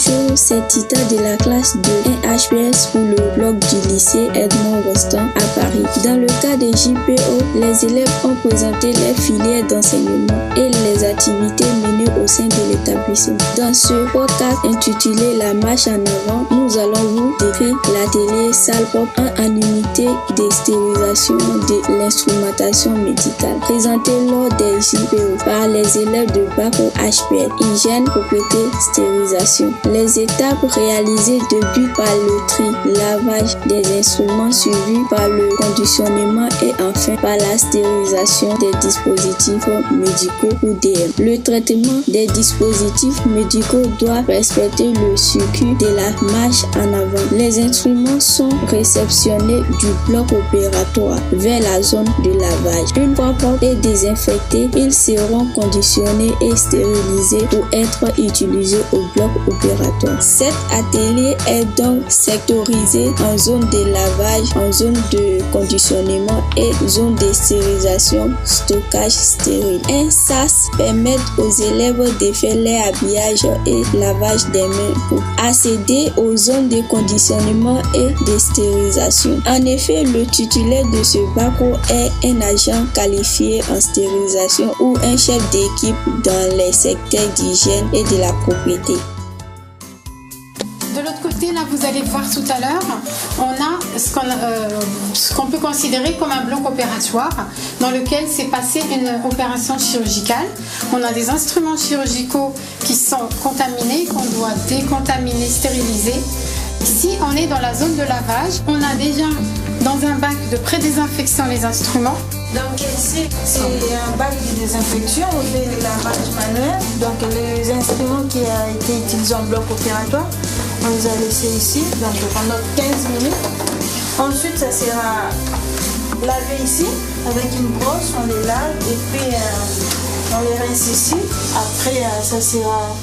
Bonjour, c'est Tita de la classe de 1 HPS pour le bloc du lycée Edmond Rostand à Paris. Dans le cas des JPO, les élèves ont présenté les filières d'enseignement et les activités menées au sein de l'établissement. Dans ce podcast intitulé La marche en avant, nous allons vous décrire l'atelier salle propre en unité de stérilisation de l'instrumentation médicale présenté lors des JPO par les élèves de bac au HPS. Hygiène, propreté, stérilisation. Les étapes réalisées débutent par le tri, lavage des instruments suivi par le conditionnement et enfin par la stérilisation des dispositifs médicaux ou DM. Le traitement des dispositifs médicaux doit respecter le circuit de la marche en avant. Les instruments sont réceptionnés du bloc opératoire vers la zone de lavage. Une fois propres et désinfectés, ils seront conditionnés et stérilisés pour être utilisés au bloc opératoire. Cet atelier est donc sectorisé en zone de lavage, en zone de conditionnement et zone de stérilisation, stockage stérile. Un SAS permet aux élèves de faire leur habillage et lavage des mains pour accéder aux zones de conditionnement et de stérilisation. En effet, le titulaire de ce bac est un agent qualifié en stérilisation ou un chef d'équipe dans les secteurs d'hygiène et de la propriété. De l'autre côté, là, vous allez voir tout à l'heure, on a ce qu'on peut considérer comme un bloc opératoire dans lequel s'est passée une opération chirurgicale. On a des instruments chirurgicaux qui sont contaminés, qu'on doit décontaminer, stériliser. Ici, on est dans la zone de lavage. On a déjà dans un bac de pré-désinfection les instruments. Donc ici, c'est un bac de désinfection, on fait le lavage manuel. Donc les instruments qui ont été utilisés en bloc opératoire, on les a laissés ici donc pendant 15 minutes. Ensuite, ça sera lavé ici avec une brosse, on les lave et puis on les rince ici. Après, ça sera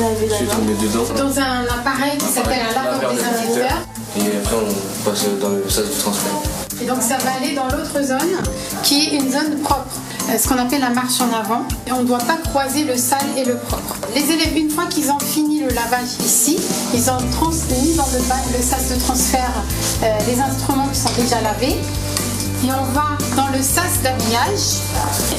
lavé là-bas. Dans un appareil qui s'appelle un laveur désinfecteur. Et après, on passe dans le sas de transfert. Et donc ça va aller dans l'autre zone qui est une zone propre, ce qu'on appelle la marche en avant. Et on ne doit pas croiser le sale et le propre. Les élèves, une fois qu'ils ont fini le lavage ici, ils ont transmis dans le sas de transfert les instruments qui sont déjà lavés. Et on va dans le sas d'habillage.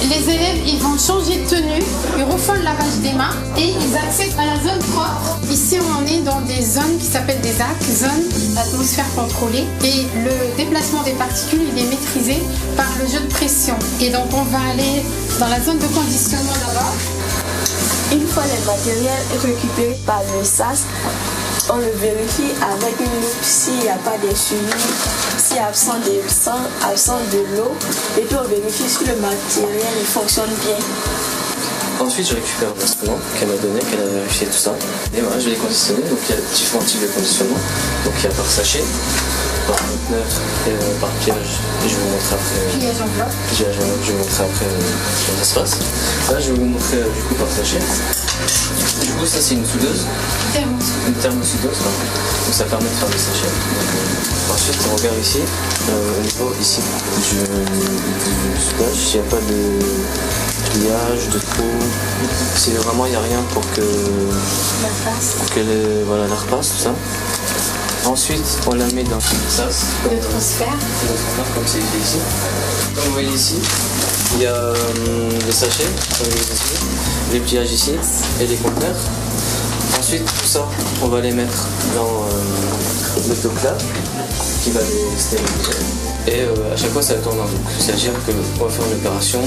Les élèves, ils vont changer de tenue, ils refont le lavage des mains et ils accèdent à la zone propre. Ici, on est dans des zones qui s'appellent des ZAC, zones d'atmosphère contrôlée. Et le déplacement des particules, il est maîtrisé par le jeu de pression. Et donc, on va aller dans la zone de conditionnement d'abord. Une fois le matériel récupéré par le SAS, on le vérifie avec une loupe s'il n'y a pas de suivi, s'il y a absent de sang, absent de l'eau, et puis on vérifie si le matériel fonctionne bien. Ensuite, je récupère l'instrument qu'elle m'a donné, qu'elle a vérifié tout ça. Et voilà, je vais les conditionner. Donc il y a différents types de conditionnement. Donc il y a par sachet, par conteneur et par piège. Et je vais vous montrer après. Piège en bloc. Je vais vous montrer après comment ça se passe. Là, je vais vous montrer du coup par sachet. Du coup, ça c'est une soudeuse. Une thermosoudeuse. Donc ça permet de faire des sachets. Donc, ensuite, on regarde ici, au niveau ici du soudage, il n'y a pas de pliage, de trou. Si vraiment il n'y a rien pour que la repasse, tout ça. Ensuite, on la met dans le sas. Le transfert. Comme c'est écrit ici. Comme vous voyez ici, il y a les sachets, les pliages ici et les conteneurs. Ensuite, tout ça, on va les mettre dans l'autoclave qui va les stériliser. Et à chaque fois, ça tourne en boucle. C'est-à-dire qu'on va faire une opération,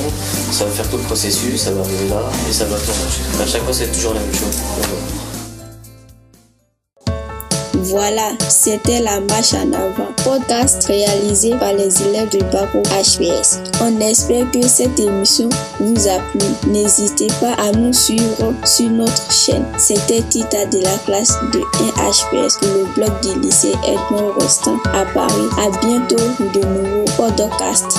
ça va faire tout le processus, ça va arriver là et ça va tourner. À chaque fois, c'est toujours la même chose. Voilà, c'était la marche en avant, podcast réalisé par les élèves du bac au HPS. On espère que cette émission vous a plu. N'hésitez pas à nous suivre sur notre chaîne. C'était Tita de la classe de 1 HPS pour le bloc du lycée Edmond Rostand à Paris. À bientôt pour de nouveaux podcasts.